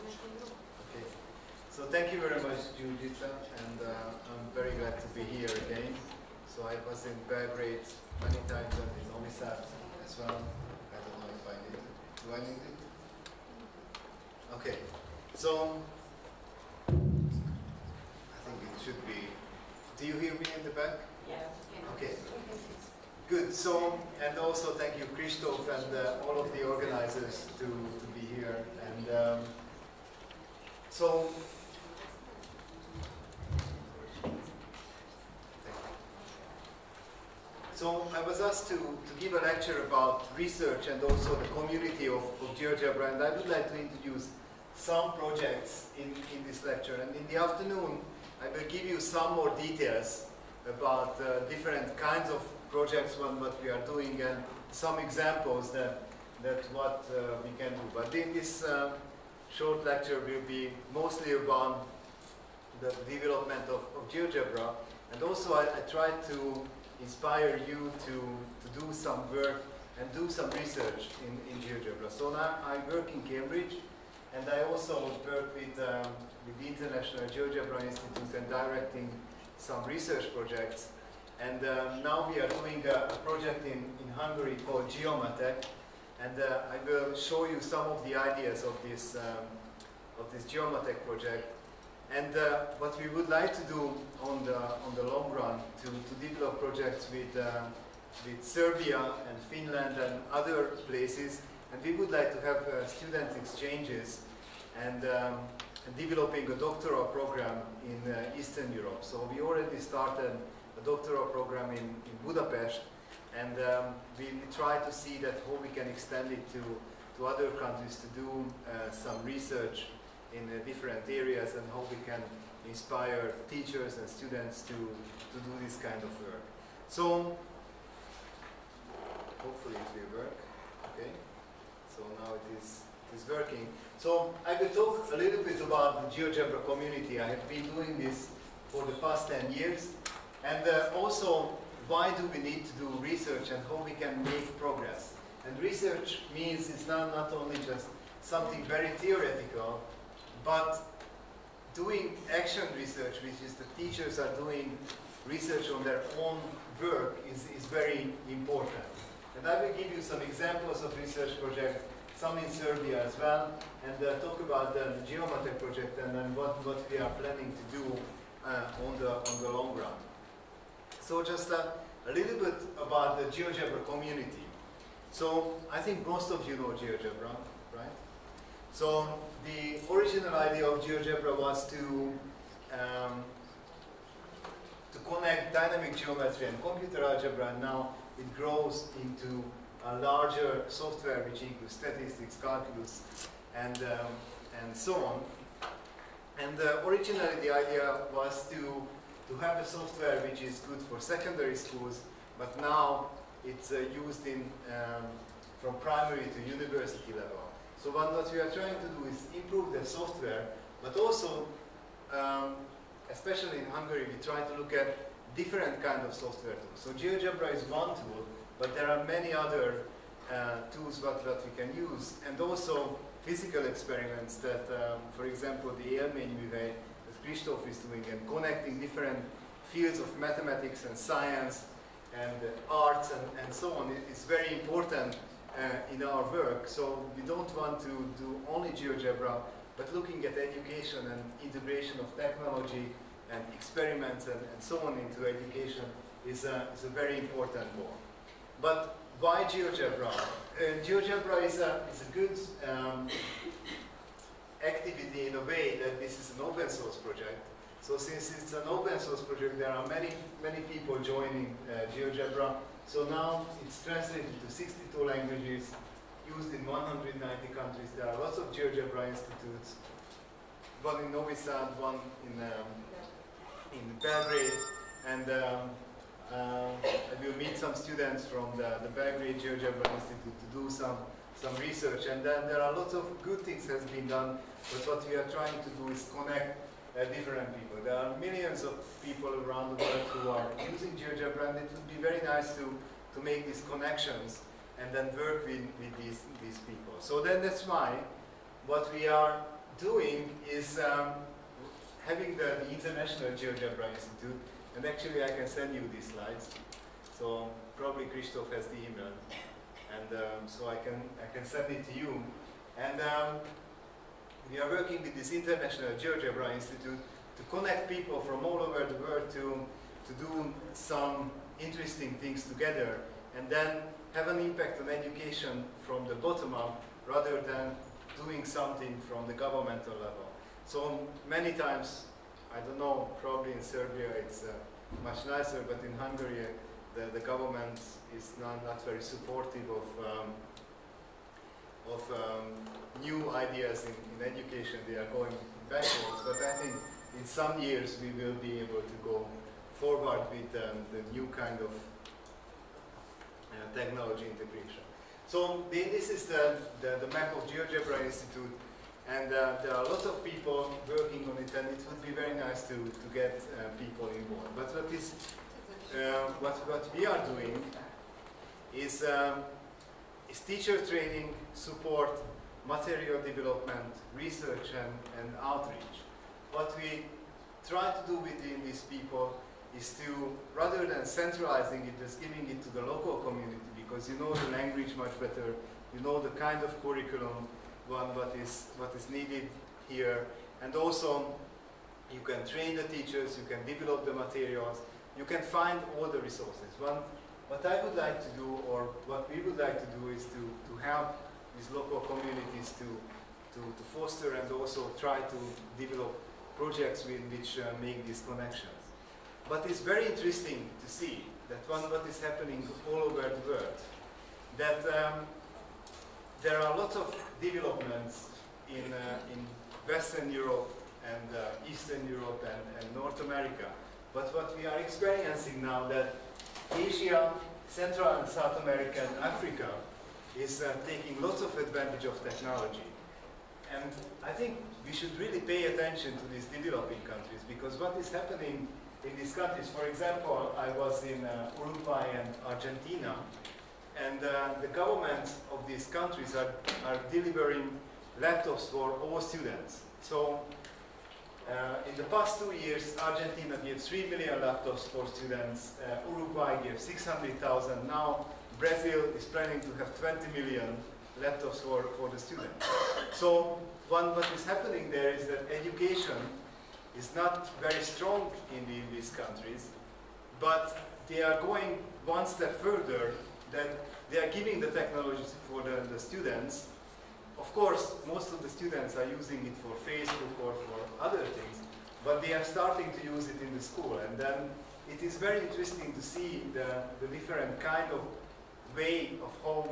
Okay. So thank you very much, Judita, and I'm very glad to be here again. So I was in Belgrade many times and in Novi Sad as well. I don't know if I need it. Do I need it? Okay. So I think it should be. Do you hear me in the back? Yes. Okay. Good. So, and also thank you, Christoph, and all of the organizers to be here. And so I was asked to give a lecture about research and also the community of GeoGebra, and I would like to introduce some projects in this lecture. And in the afternoon, I will give you some more details about different kinds of projects, what we are doing, and some examples that what we can do. But in this short lecture will be mostly about the development of GeoGebra, and also I tried to inspire you to do some work and do some research in GeoGebra. So now I work in Cambridge, and I also work with the International GeoGebra Institute and directing some research projects. And now we are doing a project in Hungary called Geomatic, and I will show you some of the ideas of this Geomatic project. And what we would like to do on the long run to develop projects with Serbia and Finland and other places, and we would like to have student exchanges and developing a doctoral program in Eastern Europe. So we already started a doctoral program in Budapest, and we try to see that how we can extend it to other countries to do some research in different areas, and how we can inspire teachers and students to do this kind of work. So hopefully it will work. Okay. So now it is working. So I will talk a little bit about the GeoGebra community. I have been doing this for the past 10 years, and also why do we need to do research and how we can make progress. And research means it's not only just something very theoretical, but doing action research, which is the teachers are doing research on their own work, is very important. And I will give you some examples of research projects, some in Serbia as well, and talk about the Geomatic project and then what we are planning to do on the long run. So just a little bit about the GeoGebra community. So I think most of you know GeoGebra, right? So the original idea of GeoGebra was to connect dynamic geometry and computer algebra, and now it grows into a larger software which includes statistics, calculus, and so on. And originally the idea was to have a software which is good for secondary schools, but now it's used in from primary to university level. So what we are trying to do is improve the software, but also, especially in Hungary, we try to look at different kind of software tools. So GeoGebra is one tool, but there are many other tools that we can use, and also physical experiments that, for example, the élményművei that Christoph is doing, and connecting different fields of mathematics and science and arts and so on. It's very important in our work. So we don't want to do only GeoGebra, but looking at education and integration of technology and experiments and so on into education is a very important goal. But why GeoGebra? GeoGebra is a good activity in a way that this is an open source project. So since it's an open source project, there are many people joining GeoGebra. So now it's translated to 62 languages, used in 190 countries. There are lots of GeoGebra institutes, one in Novi Sad, one in Belgrade, and I will meet some students from the Belgrade GeoGebra Institute to do some research. And then there are lots of good things has been done, but what we are trying to do is connect different people. There are millions of people around the world who are using GeoGebra, and it would be very nice to make these connections and then work with these people. So then that's why what we are doing is having the International GeoGebra Institute, and actually I can send you these slides. So probably Christoph has the email, and so I can send it to you. And we are working with this International GeoGebra Institute to connect people from all over the world to do some interesting things together, and then have an impact on education from the bottom up, rather than doing something from the governmental level. So many times, I don't know, probably in Serbia it's much nicer, but in Hungary the government is not very supportive of new ideas in education. They are going backwards, but I think in some years we will be able to go forward with the new kind of technology integration. So this is the map of GeoGebra Institute, and there are lots of people working on it, and it would be very nice to get people involved. But what we are doing is teacher training, support, material development, research, and outreach. What we try to do within these people is to, rather than centralizing it, just giving it to the local community, because you know the language much better, you know the kind of curriculum, what is needed here, and also you can train the teachers, you can develop the materials, you can find all the resources. What I would like to do, or what we would like to do, is to help these local communities to foster and also try to develop projects which make these connections. But it's very interesting to see that what is happening all over the world, that there are lots of developments in Western Europe and Eastern Europe and North America. But what we are experiencing now, that Asia, Central and South America and Africa is taking lots of advantage of technology. And I think we should really pay attention to these developing countries, because what is happening in these countries, for example, I was in Uruguay and Argentina, and the governments of these countries are delivering laptops for all students. So in the past 2 years, Argentina gave 3 million laptops for students, Uruguay gave 600,000, now Brazil is planning to have 20 million laptops for the students. So what is happening there is that education is not very strong in these countries, but they are going one step further, that they are giving the technologies for the students. Of course, most of the students are using it for Facebook or for other things, but they are starting to use it in the school, and then it is very interesting to see the different kind of way of how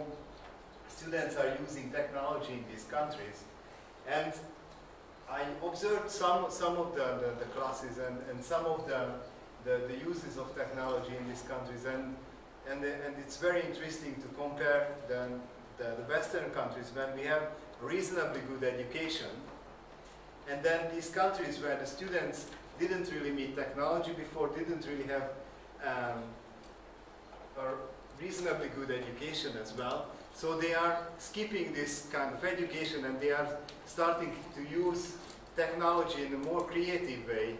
students are using technology in these countries. And I observed some of the classes and some of the uses of technology in these countries, and it's very interesting to compare the Western countries when we have reasonably good education, and then these countries where the students didn't really meet technology before, didn't really have a reasonably good education as well. So they are skipping this kind of education, and they are starting to use technology in a more creative way,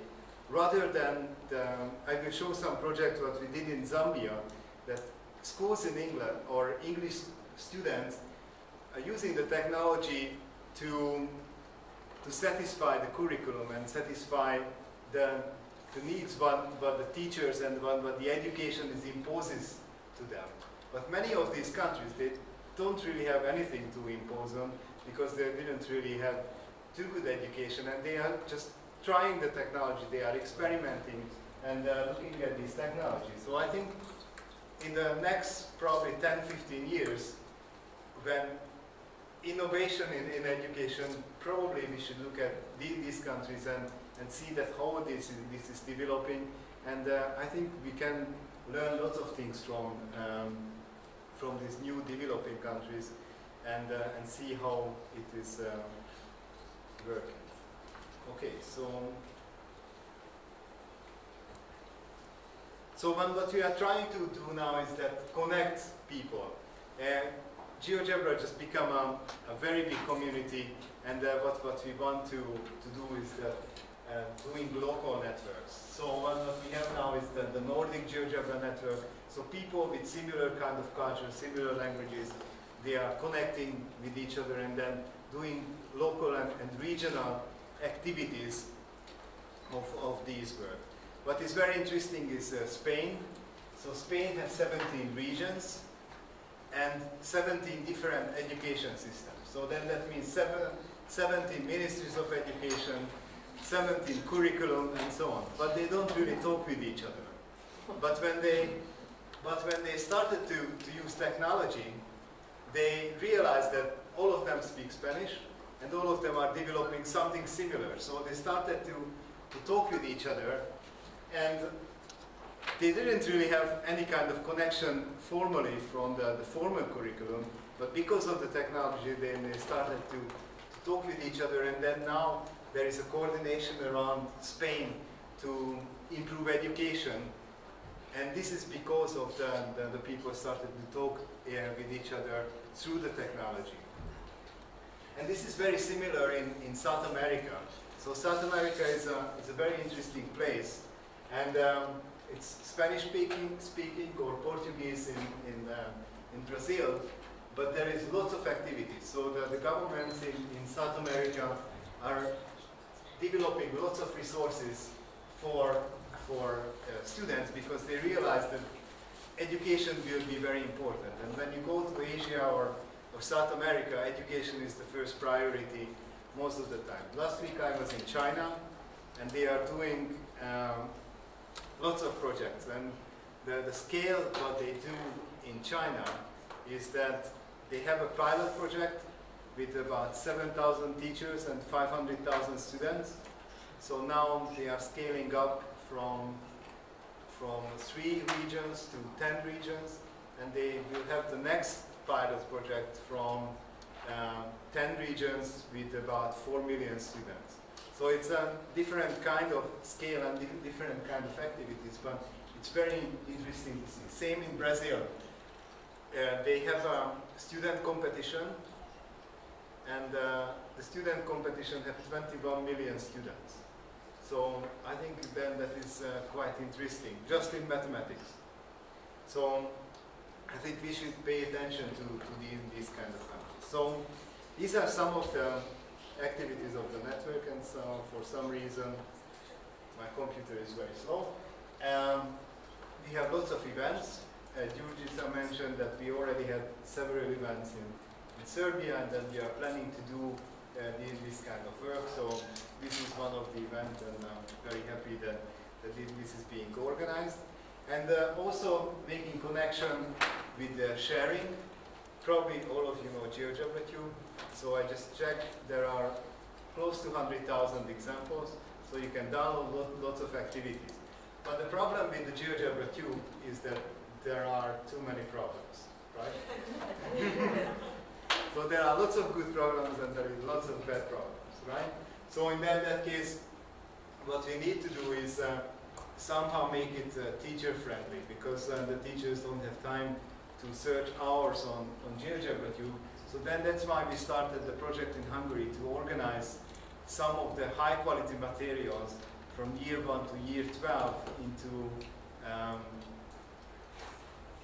rather than I will show some project what we did in Zambia, that schools in England or English students are using the technology to satisfy the curriculum and satisfy the needs what the teachers and what the education imposes to them. But many of these countries, they don't really have anything to impose on, because they didn't really have too good education, and they are just trying the technology, they are experimenting and looking at these technologies. So I think in the next probably 10-15 years, when innovation in education, probably we should look at these countries and see that how this is developing, and I think we can learn lots of things from these new developing countries, and see how it is working. Okay, so what we are trying to do now is that connect people. GeoGebra just become a very big community, and what we want to do is that doing local networks. So what we have now is the Nordic GeoGebra network. So people with similar kind of culture, similar languages, they are connecting with each other and then doing local and regional activities of these work. What is very interesting is Spain. So Spain has 17 regions and 17 different education systems. So then that means 17 ministries of education, 17 curriculum and so on. But they don't really talk with each other. But when they started to use technology, they realized that all of them speak Spanish and all of them are developing something similar. So they started to talk with each other, and they didn't really have any kind of connection formally from the formal curriculum, but because of the technology then they started to talk with each other, and then now there is a coordination around Spain to improve education, and this is because of the people started to talk with each other through the technology. And this is very similar in South America. So South America is a very interesting place, and it's Spanish speaking or Portuguese in Brazil, but there is lots of activities. So the governments in South America are developing lots of resources for students, because they realize that education will be very important. And when you go to Asia or South America, education is the first priority most of the time. Last week I was in China, and they are doing lots of projects. And the scale what they do in China is that they have a pilot project with about 7,000 teachers and 500,000 students. So now they are scaling up from 3 regions to 10 regions, and they will have the next pilot project from 10 regions with about 4 million students. So it's a different kind of scale and different kind of activities, but it's very interesting to see. Same in Brazil. They have a student competition, and the student competition has 21 million students. So I think then that is quite interesting, just in mathematics. So I think we should pay attention to these kind of countries. So these are some of the activities of the network, and so for some reason my computer is very slow. We have lots of events. Jurgica mentioned that we already had several events in Serbia, and that we are planning to do this kind of work. So this is one of the events, and I'm very happy that this is being organized. And also making connection with the sharing. Probably all of you know GeoGebra Tube. So I just checked, there are close to 100,000 examples, so you can download lots of activities. But the problem with the GeoGebra Tube is that there are too many problems, right? So there are lots of good programs and there is lots of bad programs, right? So in that case, what we need to do is somehow make it teacher-friendly, because the teachers don't have time to search hours on GeoGebra Tube. So then that's why we started the project in Hungary to organize some of the high-quality materials from year 1 to year 12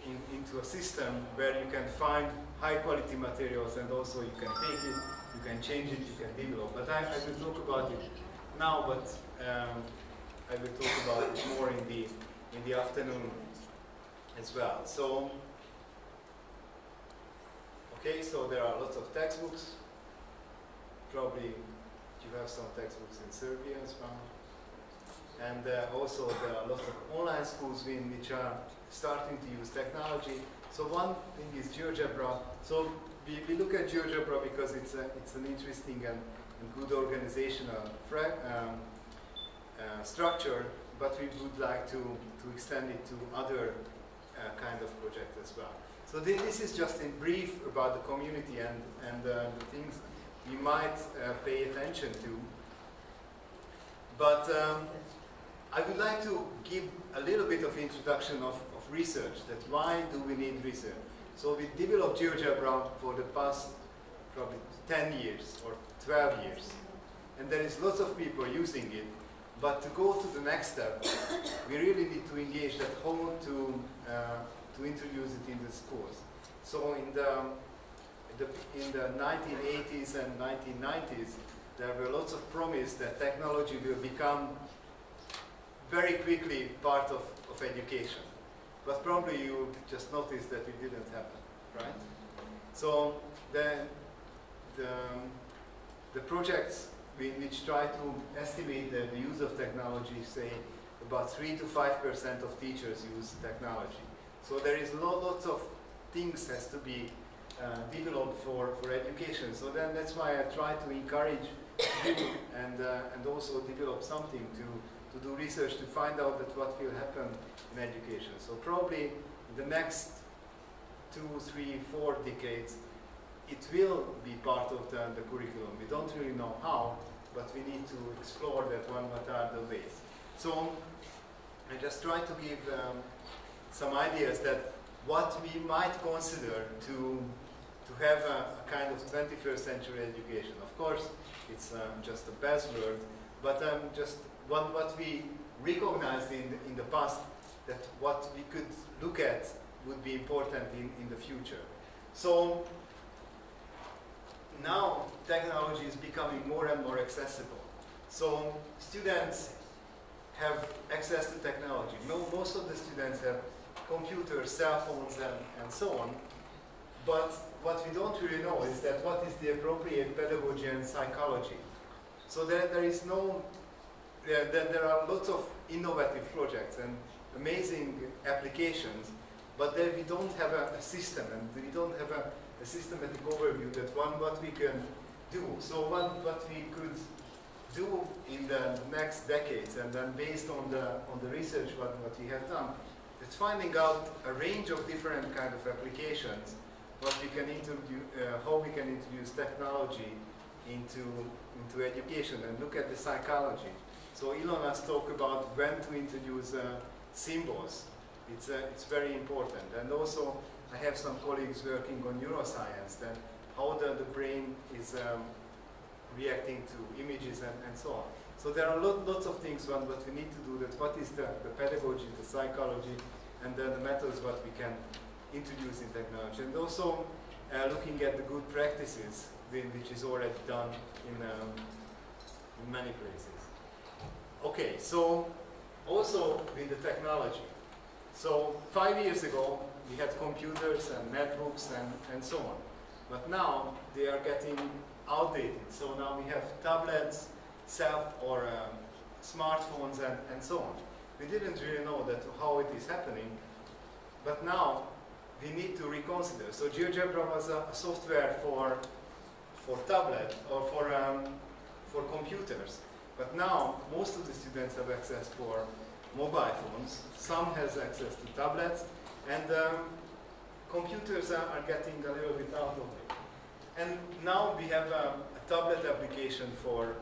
into a system where you can find high-quality materials, and also you can take it, you can change it, you can develop. But I will talk about it now, but I will talk about it more in the afternoon as well. So, okay, so there are lots of textbooks. Probably you have some textbooks in Serbia as well. And also there are lots of online schools which are starting to use technology. So one thing is GeoGebra. So we look at GeoGebra because it's an interesting and good organizational structure, but we would like to extend it to other kind of projects as well. So this is just in brief about the community and the things we might pay attention to. But I would like to give a little bit of introduction of research, that why do we need research? So we developed GeoGebra for the past probably 10 years or 12 years. And there is lots of people using it. But to go to the next step, we really need to engage that how to introduce it in the schools. So in the 1980s and 1990s, there were lots of promise that technology will become very quickly part of education. But probably you just noticed that it didn't happen, right? So the projects which try to estimate the use of technology say about 3 to 5% of teachers use technology. So there is lots of things has to be developed for education. So then that's why I try to encourage you and also develop something to do research to find out that what will happen in education. So probably in the next 2, 3, 4 decades, it will be part of the curriculum. We don't really know how, but we need to explore that one, what are the ways. So I just try to give some ideas that what we might consider to have a kind of 21st century education. Of course, it's just a buzzword, but just what we recognized in the past, that what we could look at would be important in the future. So now technology is becoming more and more accessible. So students have access to technology. Most of the students have computers, cell phones, and so on. But what we don't really know is that what is the appropriate pedagogy and psychology. So there are lots of innovative projects and amazing applications, but there we don't have a system, and we don't have a systematic overview that what we can do. So what we could do in the next decades, and then based on the research what we have done, it's finding out a range of different kind of applications, what we can how we can introduce technology into education and look at the psychology. So Elon has talked about when to introduce symbols. It's very important. And also I have some colleagues working on neuroscience, then how the brain is reacting to images and so on. So there are lots of things what we need to do, that what is the pedagogy, the psychology, and then the methods what we can introduce in technology. And also looking at the good practices which is already done in many places. Okay, so also with the technology. So 5 years ago we had computers and netbooks and so on. But now they are getting outdated. So now we have tablets, or smartphones and so on. We didn't really know that how it is happening, but now we need to reconsider. So GeoGebra was a software for tablet or for computers, but now most of the students have access for mobile phones. Some has access to tablets, and computers are getting a little bit out of it. And now we have a tablet application for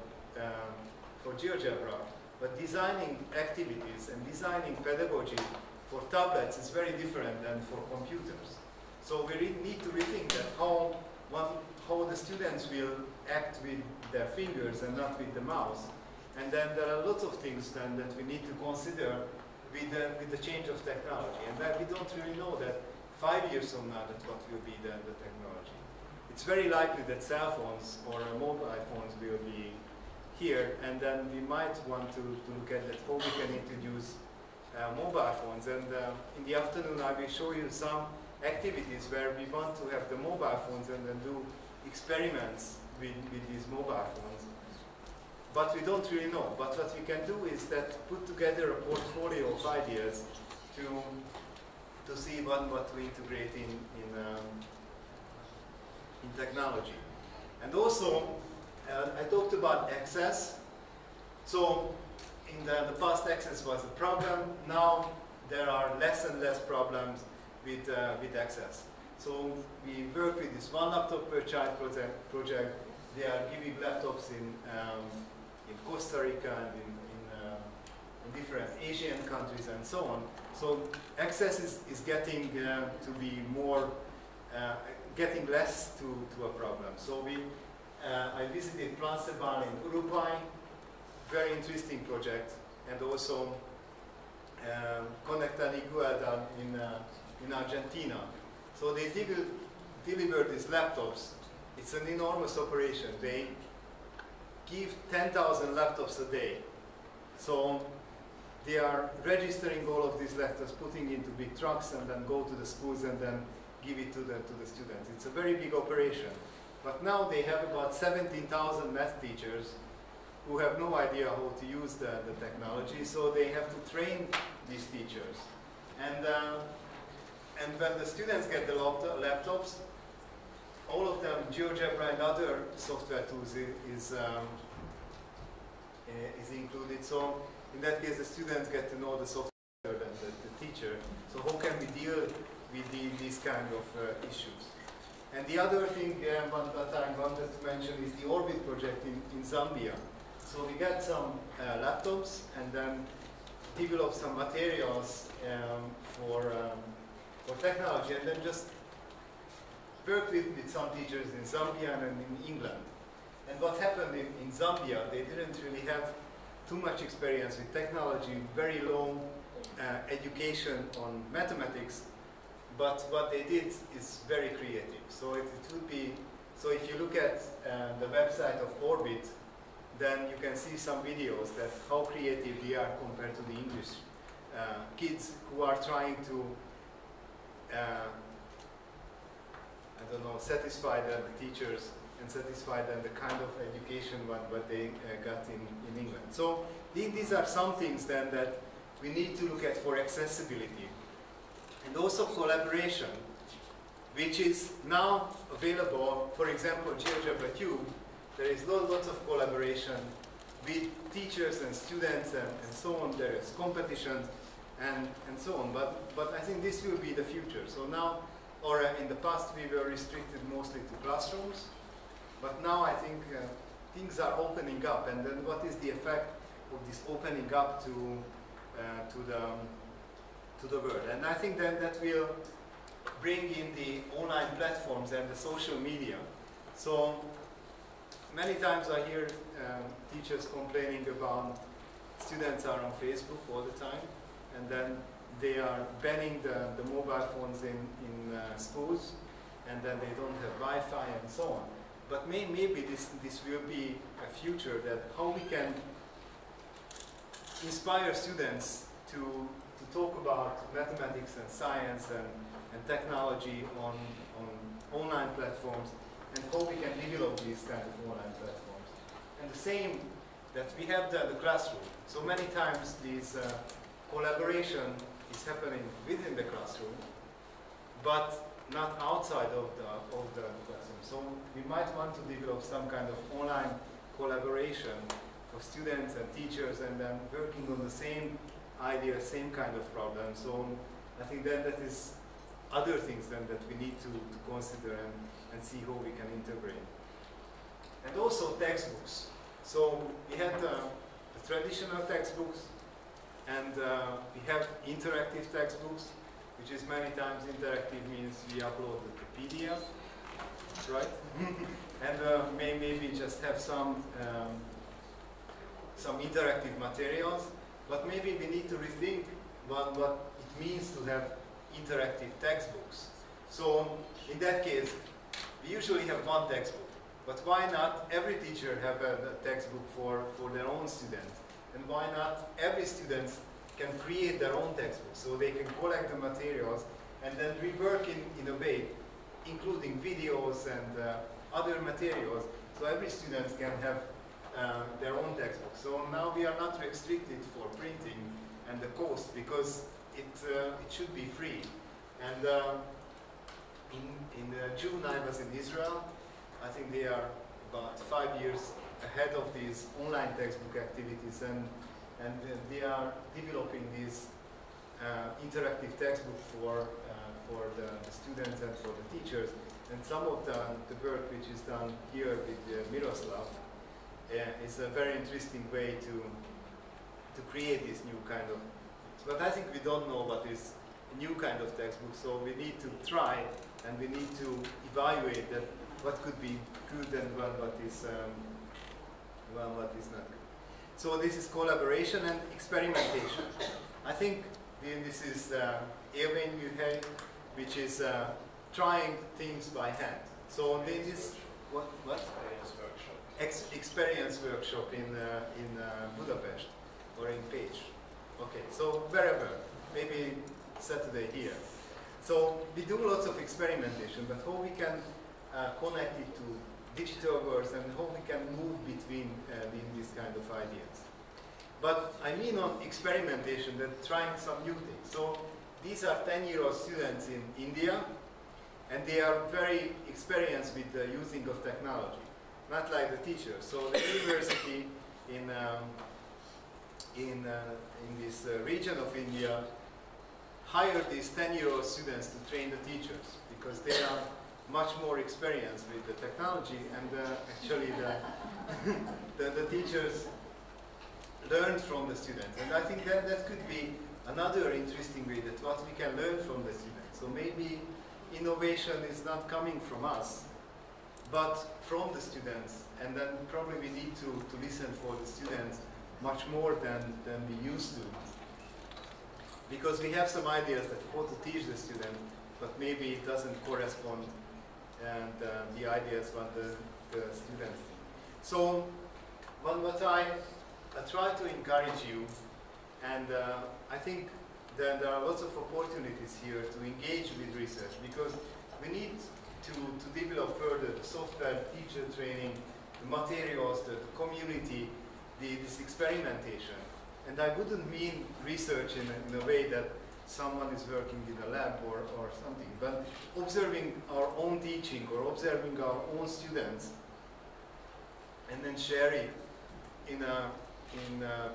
GeoGebra, but designing activities and designing pedagogy for tablets is very different than for computers. So we really need to rethink that how the students will act with their fingers and not with the mouse. And then there are lots of things then that we need to consider with the change of technology. And that we don't really know that 5 years from now that what will be the technology. It's very likely that cell phones or mobile phones will be here, and then we might want to look at that, how we can introduce mobile phones. And in the afternoon I will show you some activities where we want to have the mobile phones and then do experiments with these mobile phones. But we don't really know. But what we can do is that put together a portfolio of ideas to see what to integrate in technology. And also, I talked about access. So in the past, access was a problem. Now there are less and less problems with access. So we work with this one laptop per child project. They are giving laptops in Costa Rica and in different Asian countries and so on. So access is getting to be more getting less to a problem. So I visited Plan Ceban in Uruguay, very interesting project, and also Conecta Liguada in Argentina. So they deliver these laptops. It's an enormous operation. They give 10,000 laptops a day. So they are registering all of these laptops, putting into big trucks, and then go to the schools and then give it to the students. It's a very big operation. But now they have about 17,000 math teachers who have no idea how to use the technology, so they have to train these teachers. And when the students get the laptops, all of them, GeoGebra and other software tools is included. So in that case, the students get to know the software than the teacher. So how can we deal with these kind of issues? And the other thing that I wanted to mention is the Orbit project in Zambia. So we got some laptops and then developed some materials for technology, and then just worked with some teachers in Zambia and in England. And what happened in Zambia, they didn't really have too much experience with technology, very low education on mathematics, but what they did is very creative. So it would be, so if you look at the website of Orbit, then you can see some videos that how creative they are compared to the English kids who are trying to, I don't know, satisfy the teachers and satisfy them the kind of education what they got in England. So these are some things then that we need to look at for accessibility. And also collaboration, which is now available, for example, GeoGebra Cube. There is lots of collaboration with teachers and students and so on. There is competition and so on. But I think this will be the future. So now, or in the past, we were restricted mostly to classrooms. But now I think things are opening up. And then what is the effect of this opening up to the world? And I think then that will bring in the online platforms and the social media. So many times I hear teachers complaining about students are on Facebook all the time, and then they are banning the mobile phones in schools, and then they don't have Wi-Fi and so on. But maybe this will be a future that how we can inspire students to talk about mathematics and science and technology on online platforms, and how we can develop these kind of online platforms. And the same, that we have the classroom. So many times this collaboration is happening within the classroom, but not outside of the classroom. So we might want to develop some kind of online collaboration for students and teachers, and then working on the same idea, same kind of problem. So I think then that is other things then that we need to consider and see how we can integrate. And also textbooks. So we had the traditional textbooks, and we have interactive textbooks, which is many times interactive means we upload the PDF, right? And maybe just have some interactive materials, but maybe we need to rethink what it means to have interactive textbooks. So in that case, we usually have one textbook, but why not every teacher have a textbook for their own students? And why not every student can create their own textbook, so they can collect the materials and then rework in a way, including videos and other materials, so every student can have their own textbook. So now we are not restricted for printing and the cost, because it should be free. And in June I was in Israel. I think they are about 5 years ahead of these online textbook activities, and they are developing these interactive textbook for the students and for the teachers. And some of the work which is done here with Miroslav is a very interesting way to create this new kind of. But I think we don't know what is a new kind of textbook, so we need to try and we need to evaluate that what could be good and what is not good. So this is collaboration and experimentation. I think this is Erwin Muhay, which is trying things by hand. So this is what? Experience workshop in Budapest or in Pécs. Okay, so wherever, maybe Saturday here. So we do lots of experimentation, but how we can connect it to digital worlds and how we can move between these kind of ideas. But I mean on experimentation, that trying some new things. So these are 10-year-old students in India, and they are very experienced with the using of technology, not like the teachers. So the university in this region of India hired these 10-year-old students to train the teachers because they are much more experienced with the technology, and actually the teachers learned from the students. And I think that could be another interesting way that what we can learn from the students. So maybe innovation is not coming from us, but from the students, and then probably we need to listen for the students much more than we used to. Because we have some ideas that how to teach the student, but maybe it doesn't correspond and the ideas what the students think. So what I try to encourage you, and I think that there are lots of opportunities here to engage with research, because we need to develop further the software, teacher training, the materials, the community, this experimentation. And I wouldn't mean research in a way that someone is working in a lab or something, but observing our own teaching or observing our own students and then share it in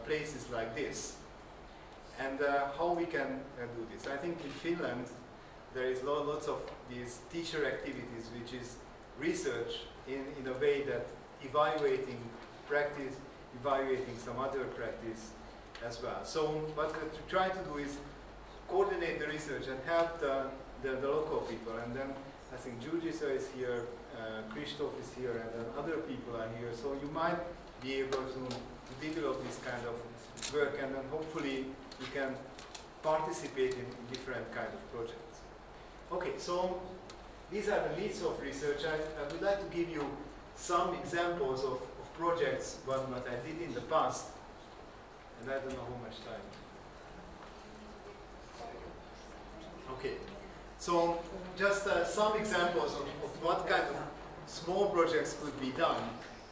places like this. And how we can do this. I think in Finland there is lots of these teacher activities, which is research in a way that evaluating practice, evaluating some other practice as well. So what we try to do is coordinate the research and help the local people. And then I think Gyurgyisa is here, Christoph is here, and then other people are here. So you might be able to develop this kind of work, and then hopefully you can participate in different kind of projects. Okay, so these are the needs of research. I would like to give you some examples of projects, what I did in the past, and I don't know how much time. Okay, so just some examples of what kind of small projects could be done,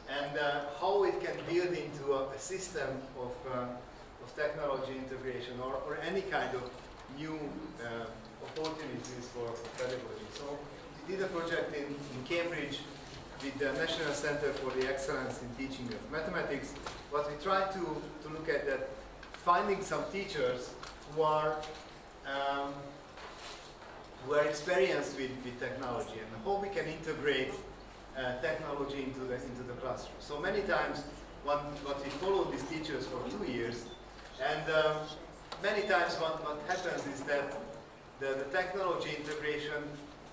and how it can build into a system of technology integration or any kind of new opportunities for pedagogy. So we did a project in Cambridge with the National Center for the Excellence in Teaching of Mathematics. What we tried to look at that, finding some teachers who are experienced with technology and how we can integrate technology into the classroom. So many times what we follow these teachers for 2 years, and many times what happens is that the technology integration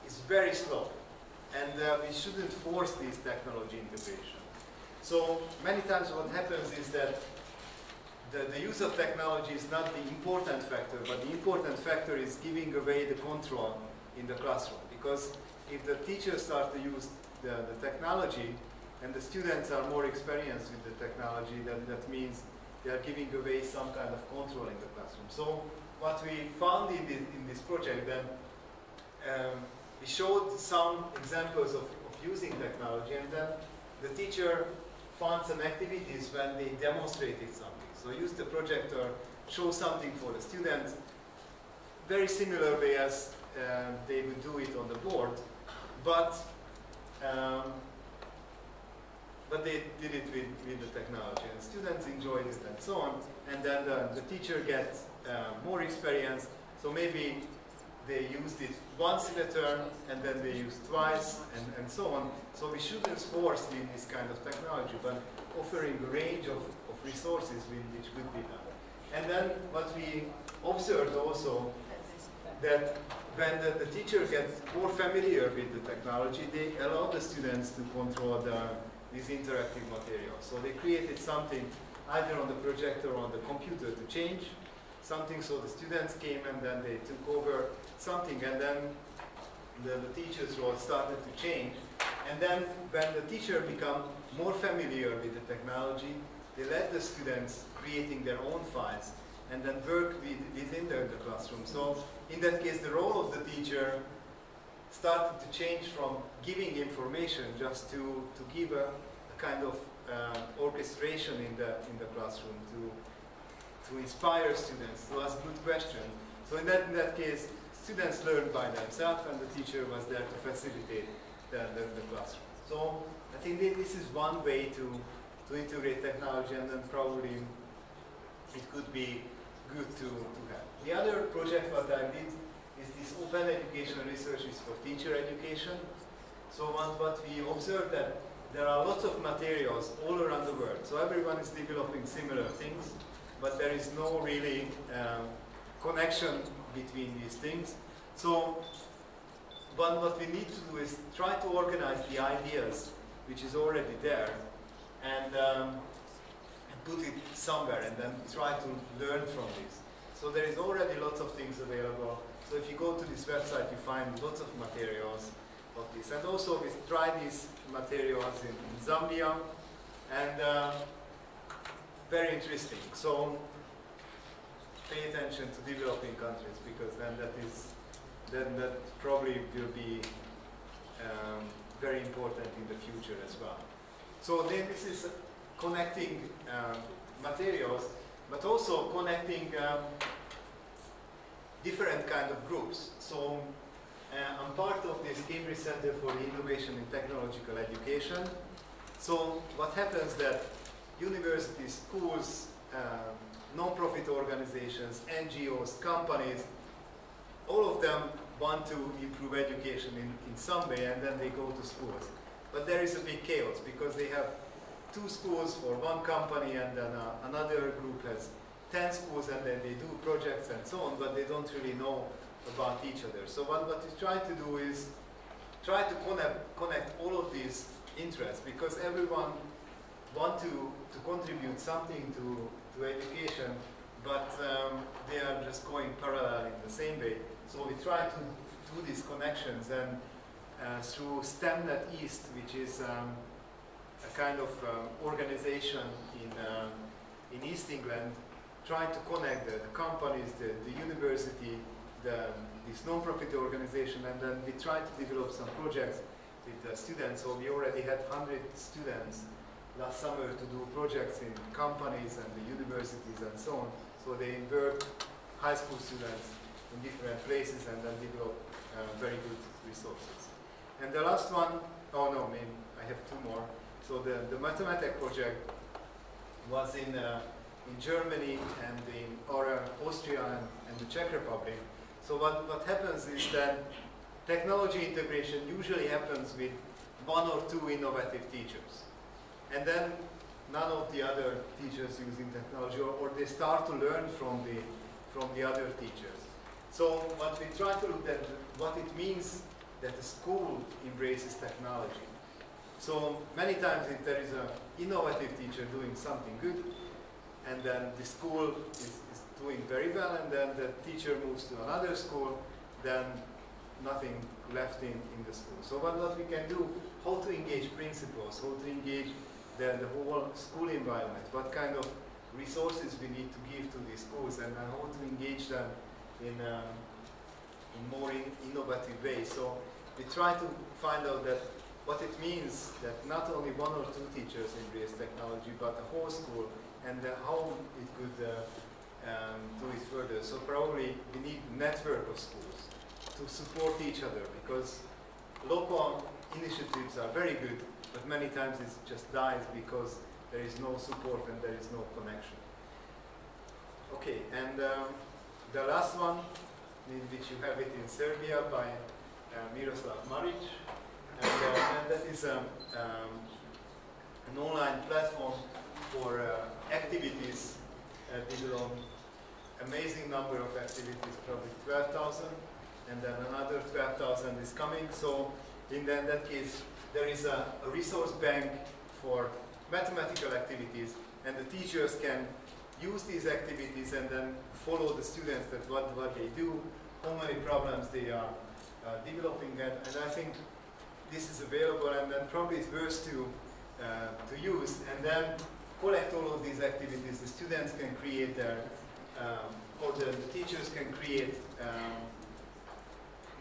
is very slow, and we shouldn't force this technology integration. So many times what happens is that the use of technology is not the important factor, but the important factor is giving away the control in the classroom. Because if the teachers start to use the technology and the students are more experienced with the technology, then that means they are giving away some kind of control in the classroom. So what we found in this project, then we showed some examples of using technology, and then the teacher found some activities when they demonstrated something. So use the projector, show something for the students, very similar way as they would do it on the board, but they did it with the technology, and students enjoyed it and so on, and then the teacher gets more experience, so maybe they used it once in a term, and then they used twice, and so on. So we shouldn't force this kind of technology, but offering a range of resources which could be done. And then what we observed also, that when the teacher gets more familiar with the technology, they allow the students to control these interactive materials. So they created something either on the projector or on the computer to change something, so the students came and then they took over something, and then the teacher's role started to change. And then when the teacher became more familiar with the technology, they let the students creating their own files and then work within the classroom. So in that case, the role of the teacher started to change from giving information just to give a kind of orchestration in the classroom to inspire students to ask good questions. So in that case, students learned by themselves, and the teacher was there to facilitate the classroom. So I think this is one way to integrate technology, and then probably it could be good to have. The other project what I did is this open education research is for teacher education. So what we observed that there are lots of materials all around the world. So everyone is developing similar things, but there is no really connection between these things. So what we need to do is try to organize the ideas which is already there and put it somewhere, and then try to learn from this. So there is already lots of things available. So if you go to this website, you find lots of materials of this. And also we tried these materials in Zambia, and very interesting. So pay attention to developing countries, because then that probably will be very important in the future as well. So then this is connecting materials, but also connecting different kind of groups. So I'm part of this Cambridge Center for Innovation in Technological Education. So what happens that universities, schools, non-profit organizations, NGOs, companies, all of them want to improve education in some way, and then they go to schools. But there is a big chaos, because they have 2 schools for one company, and then another group has 10 schools, and then they do projects and so on, but they don't really know about each other. So what we try to do is try to connect all of these interests, because everyone wants to contribute something to education, but they are just going parallel in the same way. So we try to do these connections, and through STEMnet East, which is a kind of organization in East England, trying to connect the companies, the university, this non-profit organization, and then we try to develop some projects with the students. So we already had 100 students last summer to do projects in companies and the universities and so on. So they work high school students in different places and then develop very good resources. And the last one, oh no, I have 2 more. So the Mathematic project was in Germany and in Austria and the Czech Republic. So what happens is that technology integration usually happens with 1 or 2 innovative teachers. And then none of the other teachers using technology, or they start to learn from the other teachers. So what we try to look at what it means that the school embraces technology. So many times if there is an innovative teacher doing something good, and then the school is doing very well, and then the teacher moves to another school, then nothing left in the school. So what we can do, how to engage principals, how to engage the whole school environment, what kind of resources we need to give to these schools, and how to engage them in more innovative ways. So we try to find out that what it means that not only 1 or 2 teachers embrace technology, but the whole school, and how it could do it further. So probably we need a network of schools to support each other, because local initiatives are very good, but many times it just dies because there is no support and there is no connection. Okay, and the last one, in which you have it in Serbia by Miroslav Maric, and that is an online platform for activities. Digital, amazing number of activities, probably 12,000 and then another 12,000 is coming. So in that case, there is a resource bank for mathematical activities, and the teachers can use these activities and then follow the students that what they do, how many problems they are developing, and I think this is available, and then probably it's worth to use, and then collect all of these activities. The students can create their, or the teachers can create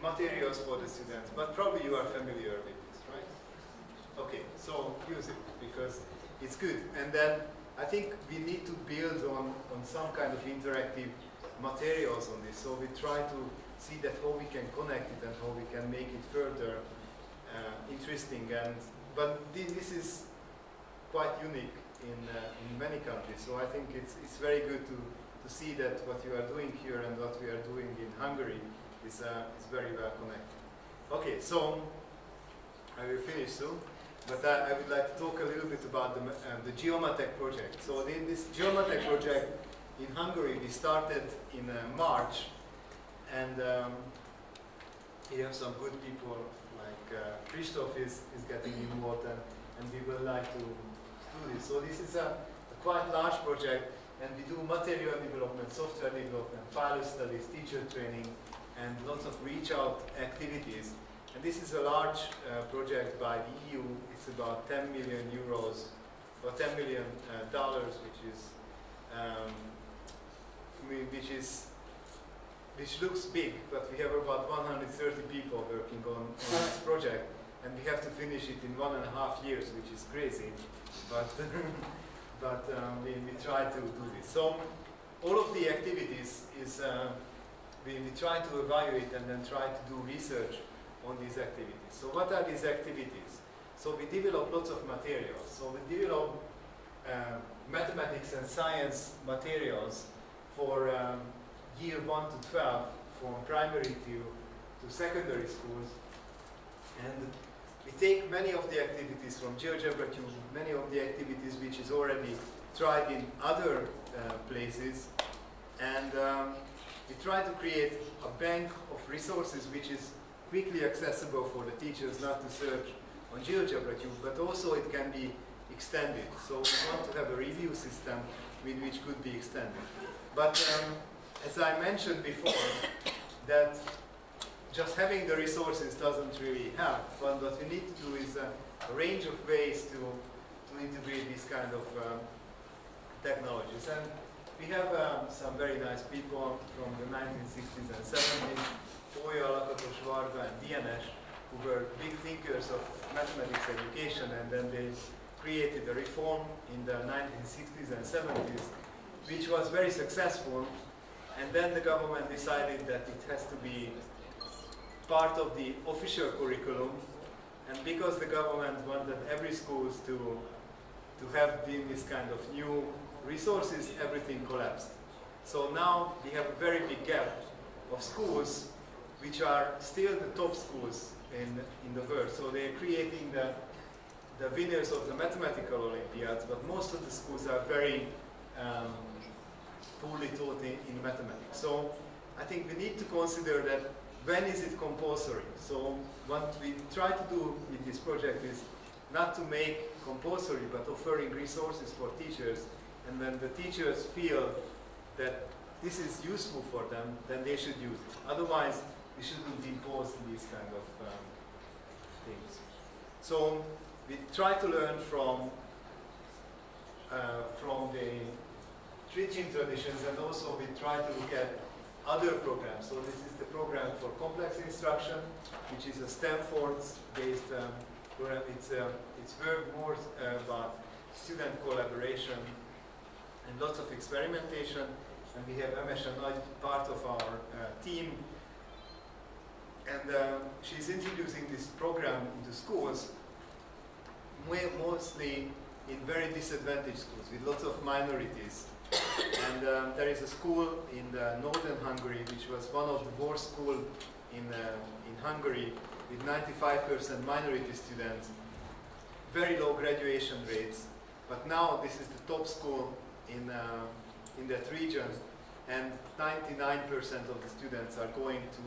materials for the students, but probably you are familiar with this, right? Okay, so use it, because it's good. And then I think we need to build on some kind of interactive materials on this. So we try to see that how we can connect it and how we can make it further interesting. But this is quite unique in many countries. So I think it's very good to see that what you are doing here and what we are doing in Hungary is very well connected. Okay, so I will finish soon. But I would like to talk a little bit about the Geomatic Project. So in this Geomatic Project in Hungary, we started in March, and we have some good people like Christoph is getting involved, and we would like to do this. So this is a quite large project, and we do material development, software development, pilot studies, teacher training, and lots of reach-out activities. And this is a large project by the EU. It's about 10 million euros, or $10 million, which looks big, but we have about 130 people working on this project, and we have to finish it in 1.5 years, which is crazy. But we try to do this. So all of the activities is we try to evaluate and then try to do research on these activities. So what are these activities? So we develop lots of materials. So we develop mathematics and science materials for year 1 to 12, from primary to secondary schools. And we take many of the activities from GeoGebra Cube, many of the activities which is already tried in other places, and we try to create a bank of resources which is quickly accessible for the teachers, not to search on GeoGebra Cube, but also it can be extended. So we want to have a review system which could be extended. But as I mentioned before, that just having the resources doesn't really help. But what we need to do is a range of ways to integrate these kind of technologies. And we have some very nice people from the 1960s and 70s, Oya, Lakatos, Varga, and DNS, who were big thinkers of mathematics education, and then they created a reform in the 1960s and 70s, which was very successful. And then the government decided that it has to be part of the official curriculum, and because the government wanted every schools to have this kind of new resources, everything collapsed. So now we have a very big gap of schools which are still the top schools in the world. So they are creating the winners of the mathematical Olympiads, but most of the schools are very poorly taught in mathematics. So I think we need to consider that when is it compulsory. So what we try to do with this project is not to make compulsory, but offering resources for teachers. And when the teachers feel that this is useful for them, then they should use it. Otherwise, we shouldn't impose these kind of things. So we try to learn from the teaching traditions, and also we try to look at other programs. So this is the program for complex instruction, which is a Stanford-based program. It's very more about student collaboration and lots of experimentation. And we have Emesha Nagy, part of our team. And she's introducing this program into schools, mostly in very disadvantaged schools with lots of minorities. And there is a school in the northern Hungary, which was one of the worst schools in Hungary, with 95% minority students, very low graduation rates. But now this is the top school in that region, and 99% of the students are going to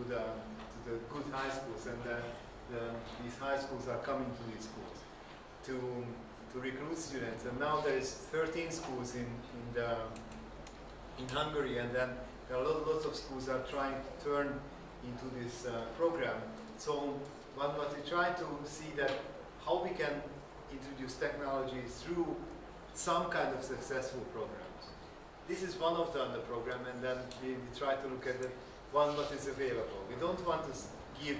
the good high schools, and these high schools are coming to these schools to recruit students. And now there is 13 schools in Hungary, and then there are lots of schools are trying to turn into this program. So what we try to see that how we can introduce technology through some kind of successful programs. This is one of the program, and then we try to look at the one what is available. We don't want to give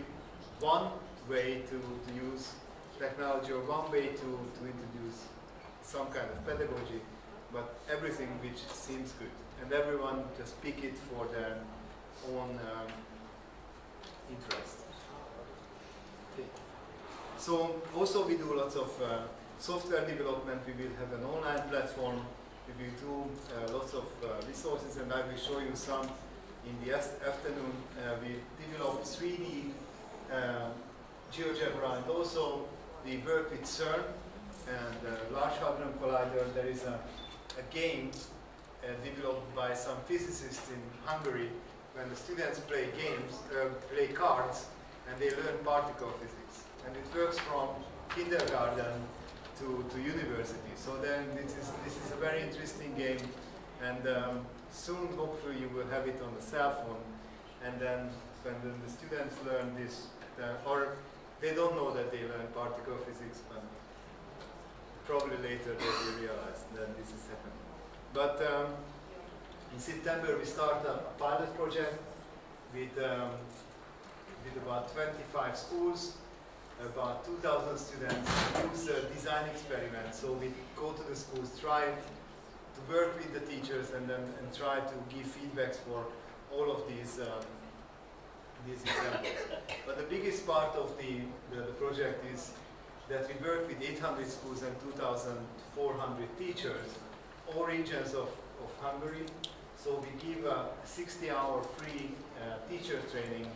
one way to use technology or one way to introduce some kind of pedagogy, but everything which seems good, and everyone just pick it for their own interest. Okay. So also we do lots of software development. We will have an online platform. We will do lots of resources, and I will show you some in the afternoon. We developed 3D GeoGebra, and also we work with CERN and Large Hadron Collider. There is a game developed by some physicists in Hungary, when the students play games, play cards, and they learn particle physics. And it works from kindergarten to university. So then this is a very interesting game, and soon hopefully you will have it on the cell phone. And then when the students learn this, or they don't know that they learn particle physics, but probably later they will realize that this is happening. But in September we start a pilot project with about 25 schools, about 2,000 students. Use design experiments. So we go to the schools, try to work with the teachers, and try to give feedbacks for all of these examples. But the biggest part of the project is that we work with 800 schools and 2,400 teachers, all regions of Hungary. So we give a 60-hour free teacher training,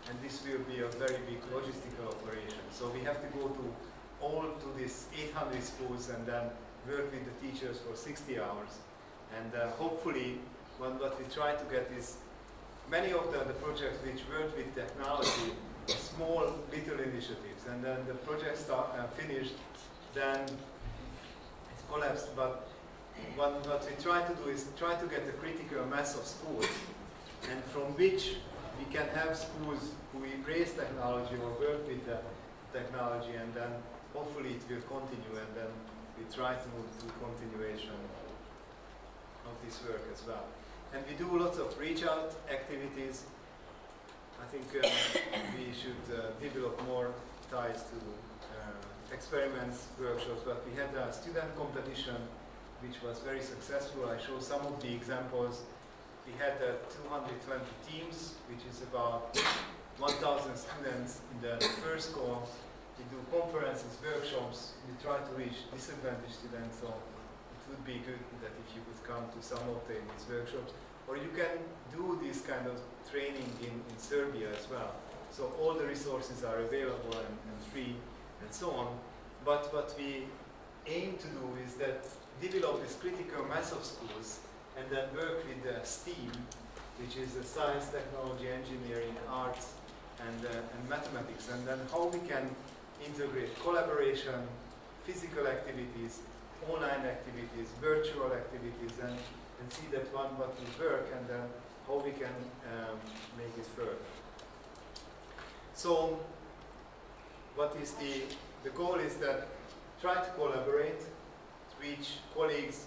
and this will be a very big logistical operation. So we have to go to these 800 schools and then work with the teachers for 60 hours. And hopefully, what we try to get is many of the projects which work with technology, small little initiatives, and then the project finished, then it collapsed. But what we try to do is try to get a critical mass of schools, and from which we can have schools who embrace technology or work with the technology, and then hopefully it will continue, and then we try to move to continuation of this work as well. And we do lots of reach-out activities. I think we should develop more ties to experiments, workshops, but we had a student competition which was very successful. I show some of the examples. We had 220 teams, which is about 1,000 students in the first call. We do conferences, workshops. We try to reach disadvantaged students, so it would be good that if you could come to some of these workshops. Or you can do this kind of training in Serbia as well. So all the resources are available and free and so on. But what we aim to do is that develop this critical mass of schools and then work with STEAM, which is science, technology, engineering, arts, and mathematics, and then how we can integrate collaboration, physical activities, online activities, virtual activities, and see that what will work, and then how we can make it further. So what is the goal is that try to collaborate, reach colleagues,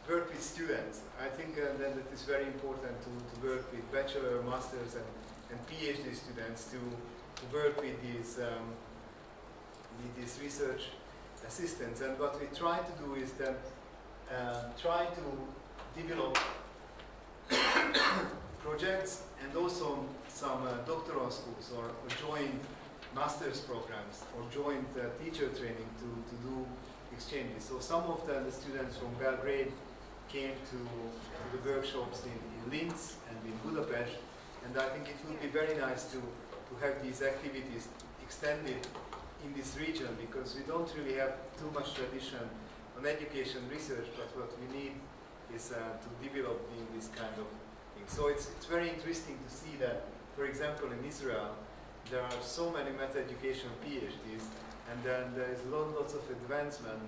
work with students. I think that it is very important to work with bachelor, masters, and PhD students to work with these research assistants. And what we try to do is that try to develop projects and also some doctoral schools or joint master's programs or joint teacher training to do exchanges. So some of the students from Belgrade came to the workshops in Linz and in Budapest, and I think it would be very nice to have these activities extended in this region, because we don't really have too much tradition on education research, but what we need is to develop this kind of thing. So it's very interesting to see that, for example, in Israel, there are so many math education PhDs, and then there is lots of advancement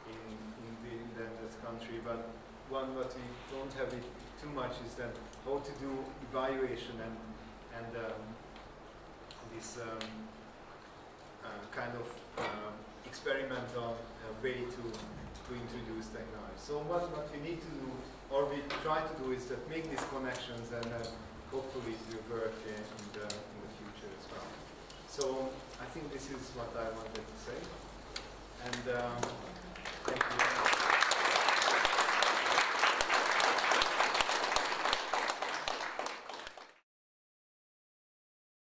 in this country, but one what we don't have it too much is that how to do evaluation and this kind of experimental way to introduce technology. So what we need to do, or we try to do, is that make these connections, and hopefully it will work in the future as well. So I think this is what I wanted to say. And